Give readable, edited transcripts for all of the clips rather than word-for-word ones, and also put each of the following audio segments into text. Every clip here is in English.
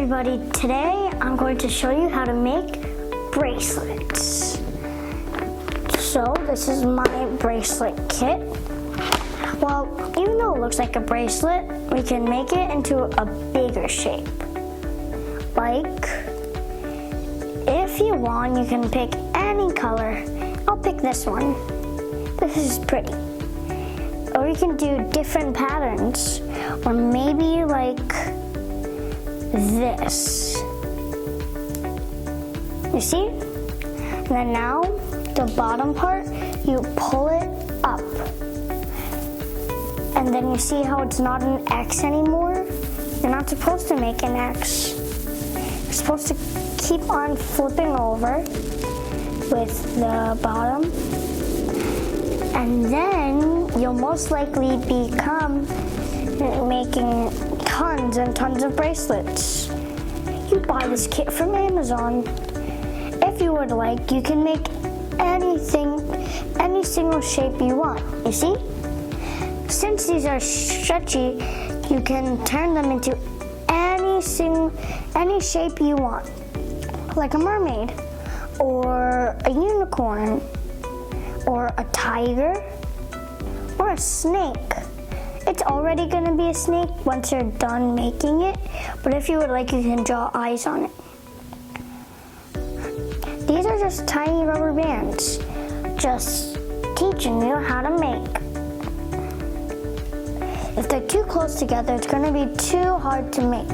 everybody, today I'm going to show you how to make bracelets. So this is my bracelet kit. Well, even though it looks like a bracelet, we can make it into a bigger shape. Like, if you want, you can pick any color. I'll pick this one. This is pretty. Or you can do different patterns, or maybe like this. You see? And then now, the bottom part, you pull it up. And then you see how it's not an X anymore? You're not supposed to make an X. You're supposed to keep on flipping over with the bottom. And then you'll most likely become making tons and tons of bracelets. You buy this kit from Amazon. If you would like, you can make anything, any single shape you want. You see? Since these are stretchy, you can turn them into any shape you want. Like a mermaid, or a unicorn, or a tiger, or a snake. It's already going to be a snake once you're done making it, but if you would like, you can draw eyes on it. These are just tiny rubber bands, just teaching you how to make. If they're too close together, it's going to be too hard to make.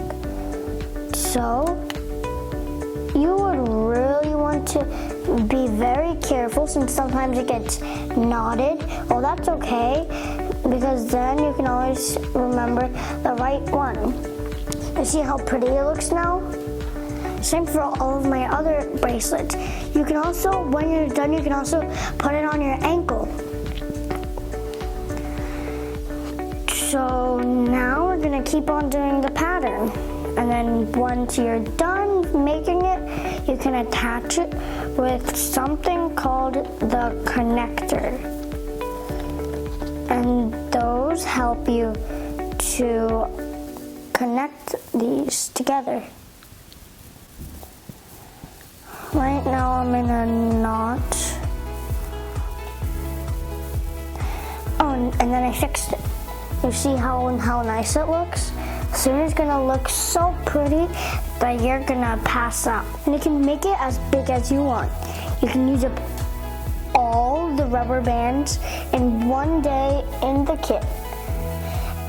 So, you would really want to be very careful, since sometimes it gets knotted. Well, that's okay, because then you can always remember the right one. You see how pretty it looks now? Same for all of my other bracelets. You can also, when you're done, you can also put it on your ankle. So now we're gonna keep on doing the pattern. And then once you're done making it, you can attach it with something called the connector. And those help you to connect these together. Right now I'm in a knot. Oh, and then I fixed it. You see how nice it looks? Soon it's gonna look so pretty that you're gonna pass out. And you can make it as big as you want. You can use up all the rubber bands in one day in the kit.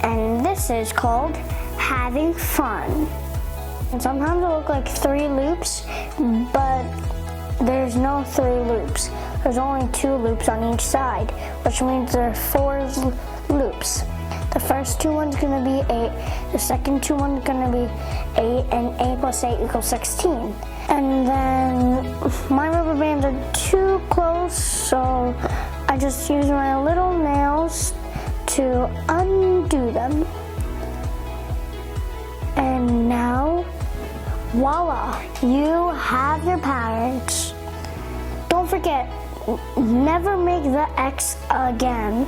And this is called having fun. And sometimes it'll look like 3 loops, but there's no 3 loops. There's only 2 loops on each side, which means there are 4 loops. The first 2 ones gonna be 8, the second 2 ones gonna be 8, and 8 plus 8 equals 16. And then my rubber bands are too close, so I just use my little nails to undo them. And now, voila, you have your patterns. Don't forget, never make the X again.